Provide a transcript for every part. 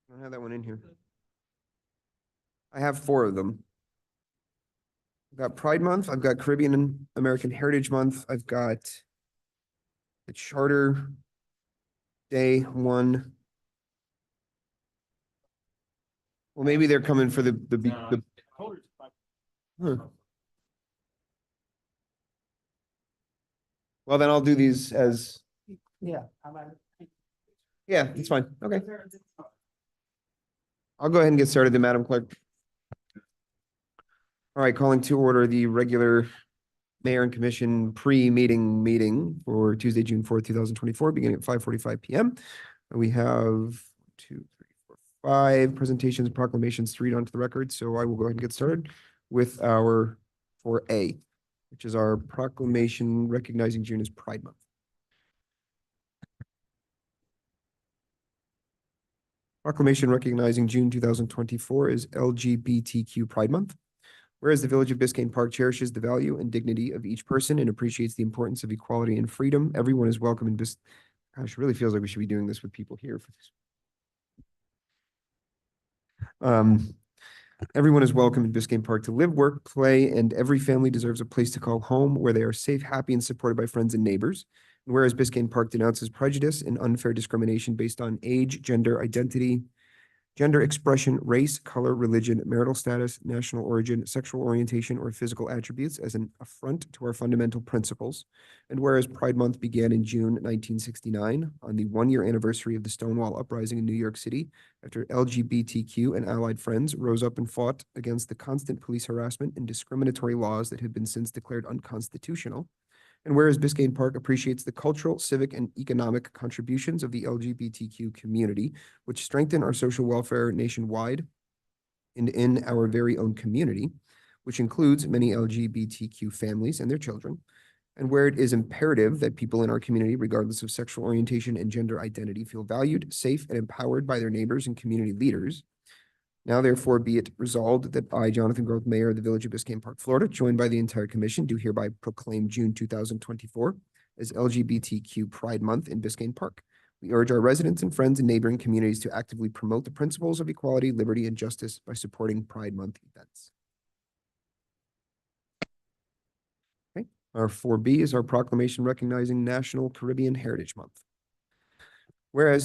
I don't have that one in here. I have 4 of them. I've got Pride Month, I've got Caribbean and American Heritage Month, I've got the Charter Day one. Well, maybe they're coming for the huh. Well, then I'll do these as, Yeah. yeah, it's fine. Okay. I'll go ahead and get started then, Madam Clerk. All right, calling to order the regular Mayor and Commission pre-meeting meeting for Tuesday, June 4th, 2024, beginning at 5:45 p.m. And we have 2, 3, 4, 5 presentations and proclamations to read onto the record. So I will go ahead and get started with our 4A, which is our proclamation recognizing June as Pride Month. Proclamation recognizing June 2024 as LGBTQ Pride Month. Whereas the Village of Biscayne Park cherishes the value and dignity of each person and appreciates the importance of equality and freedom, everyone is welcome in Gosh, it really feels like we should be doing this with people here for this. Everyone is welcome in Biscayne Park to live, work, play, and every family deserves a place to call home where they are safe, happy, and supported by friends and neighbors. And whereas Biscayne Park denounces prejudice and unfair discrimination based on age, gender, identity, gender expression, race, color, religion, marital status, national origin, sexual orientation, or physical attributes as an affront to our fundamental principles. And whereas Pride Month began in June 1969, on the 1-year anniversary of the Stonewall Uprising in New York City, after LGBTQ and allied friends rose up and fought against the constant police harassment and discriminatory laws that have been since declared unconstitutional. And whereas Biscayne Park appreciates the cultural, civic, and economic contributions of the LGBTQ community, which strengthen our social welfare nationwide and in our very own community, which includes many LGBTQ families and their children, and where it is imperative that people in our community, regardless of sexual orientation and gender identity, feel valued, safe, and empowered by their neighbors and community leaders. Now, therefore, be it resolved that I, Jonathan Groth, Mayor of the Village of Biscayne Park, Florida, joined by the entire commission, do hereby proclaim June 2024 as LGBTQ Pride Month in Biscayne Park. We urge our residents and friends in neighboring communities to actively promote the principles of equality, liberty, and justice by supporting Pride Month events. Okay. Our 4B is our proclamation recognizing National Caribbean Heritage Month. Whereas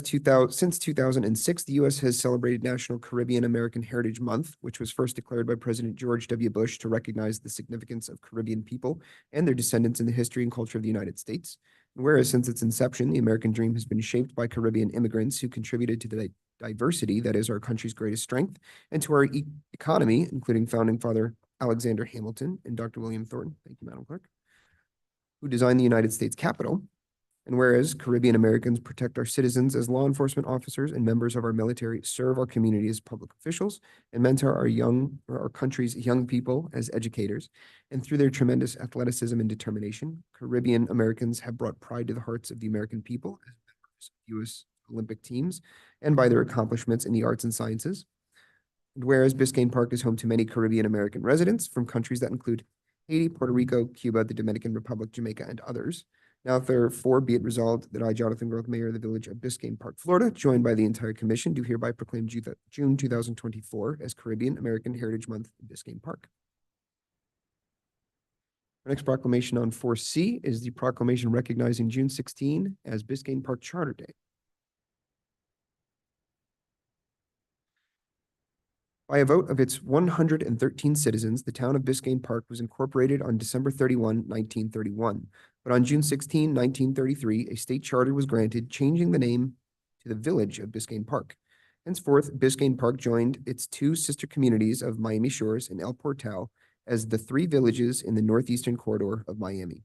since 2006, the U.S. has celebrated National Caribbean American Heritage Month, which was first declared by President George W. Bush to recognize the significance of Caribbean people and their descendants in the history and culture of the United States. And whereas since its inception, the American dream has been shaped by Caribbean immigrants who contributed to the diversity that is our country's greatest strength and to our economy, including founding father Alexander Hamilton and Dr. William Thornton, thank you, Madam Clerk, who designed the United States Capitol. And whereas Caribbean Americans protect our citizens as law enforcement officers and members of our military, serve our community as public officials, and mentor our country's young people as educators, and through their tremendous athleticism and determination, Caribbean Americans have brought pride to the hearts of the American people as members of U.S. Olympic teams and by their accomplishments in the arts and sciences. And whereas Biscayne Park is home to many Caribbean American residents from countries that include Haiti, Puerto Rico, Cuba, the Dominican Republic, Jamaica, and others. Now, therefore, be it resolved that I, Jonathan Groth, Mayor of the Village of Biscayne Park, Florida, joined by the entire commission, do hereby proclaim June 2024 as Caribbean American Heritage Month in Biscayne Park. Our next proclamation on 4C is the proclamation recognizing June 16 as Biscayne Park Charter Day. By a vote of its 113 citizens, the town of Biscayne Park was incorporated on December 31, 1931. But on June 16, 1933, a state charter was granted, changing the name to the Village of Biscayne Park. Henceforth, Biscayne Park joined its 2 sister communities of Miami Shores and El Portal as the 3 villages in the northeastern corridor of Miami.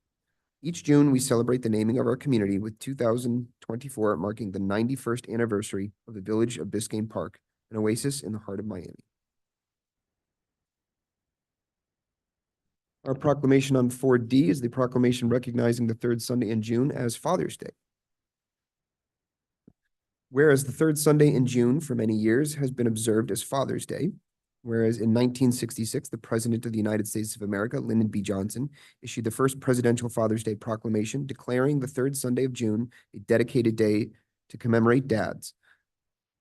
Each June, we celebrate the naming of our community, with 2024 marking the 91st anniversary of the Village of Biscayne Park, an oasis in the heart of Miami. Our proclamation on 4D is the proclamation recognizing the 3rd Sunday in June as Father's Day. Whereas the 3rd Sunday in June for many years has been observed as Father's Day, whereas in 1966, the President of the United States of America, Lyndon B. Johnson, issued the first presidential Father's Day proclamation declaring the 3rd Sunday of June a dedicated day to commemorate dads.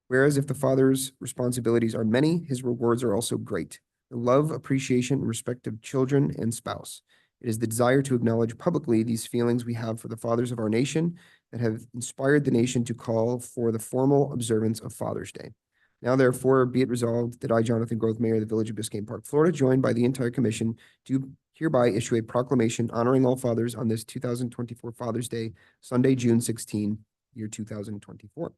Whereas if the father's responsibilities are many, his rewards are also great. The love, appreciation, and respect of children and spouse. It is the desire to acknowledge publicly these feelings we have for the fathers of our nation that have inspired the nation to call for the formal observance of Father's Day. Now, therefore, be it resolved that I, Jonathan Groth, Mayor of the Village of Biscayne Park, Florida, joined by the entire commission, do hereby issue a proclamation honoring all fathers on this 2024 Father's Day, Sunday, June 16, year 2024.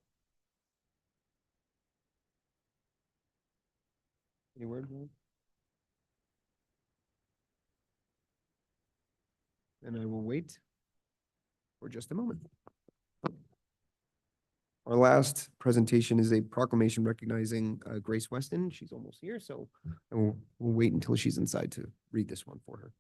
Any word? And I will wait for just a moment. Our last presentation is a proclamation recognizing Grace Weston. She's almost here, so we'll wait until she's inside to read this one for her.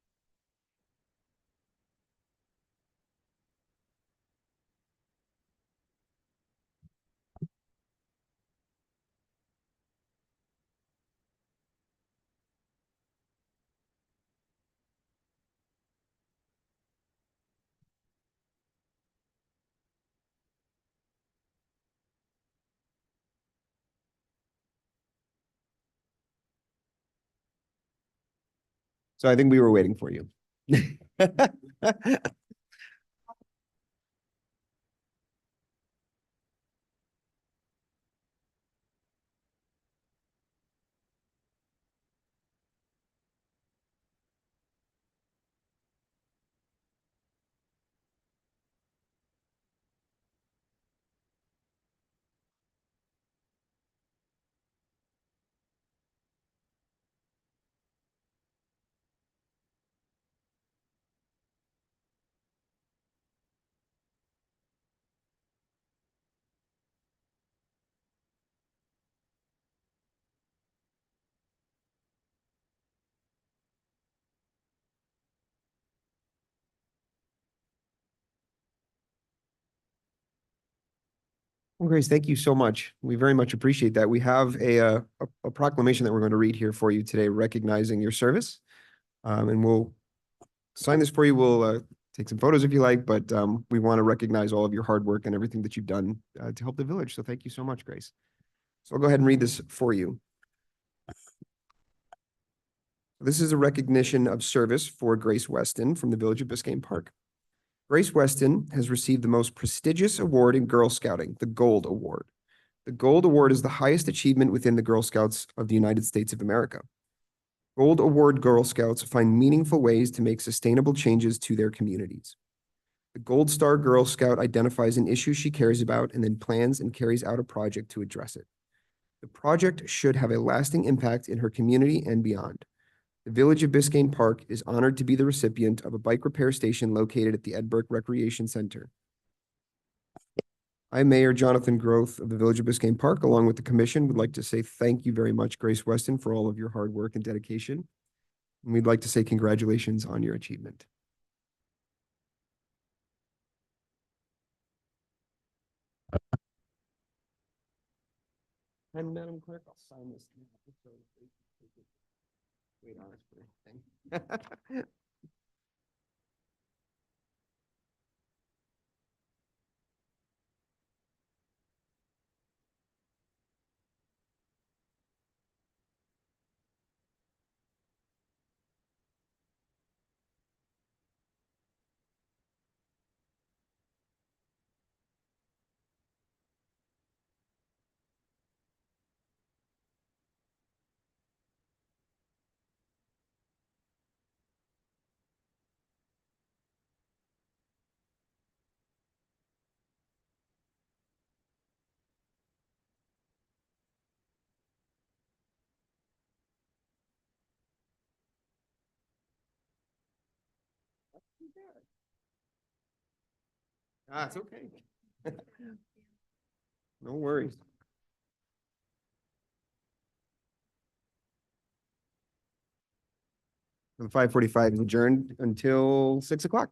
So I think we were waiting for you. Well, Grace, thank you so much. We very much appreciate that. We have a proclamation that we're going to read here for you today, recognizing your service. And we'll sign this for you. We'll take some photos if you like, but we want to recognize all of your hard work and everything that you've done to help the village. So thank you so much, Grace. So I'll go ahead and read this for you. This is a recognition of service for Grace Weston from the Village of Biscayne Park. Grace Weston has received the most prestigious award in Girl Scouting, the Gold Award. The Gold Award is the highest achievement within the Girl Scouts of the United States of America. Gold Award Girl Scouts find meaningful ways to make sustainable changes to their communities. The Gold Star Girl Scout identifies an issue she cares about and then plans and carries out a project to address it. The project should have a lasting impact in her community and beyond. The Village of Biscayne Park is honored to be the recipient of a bike repair station located at the Ed Burke Recreation Center. I, Mayor Jonathan Groth of the Village of Biscayne Park, along with the commission, would like to say thank you very much, Grace Weston, for all of your hard work and dedication. And we'd like to say congratulations on your achievement. And Madam Clerk, I'll sign this now. Wait on it for a thing. It's okay. No worries. The 5:45 is adjourned until 6 o'clock.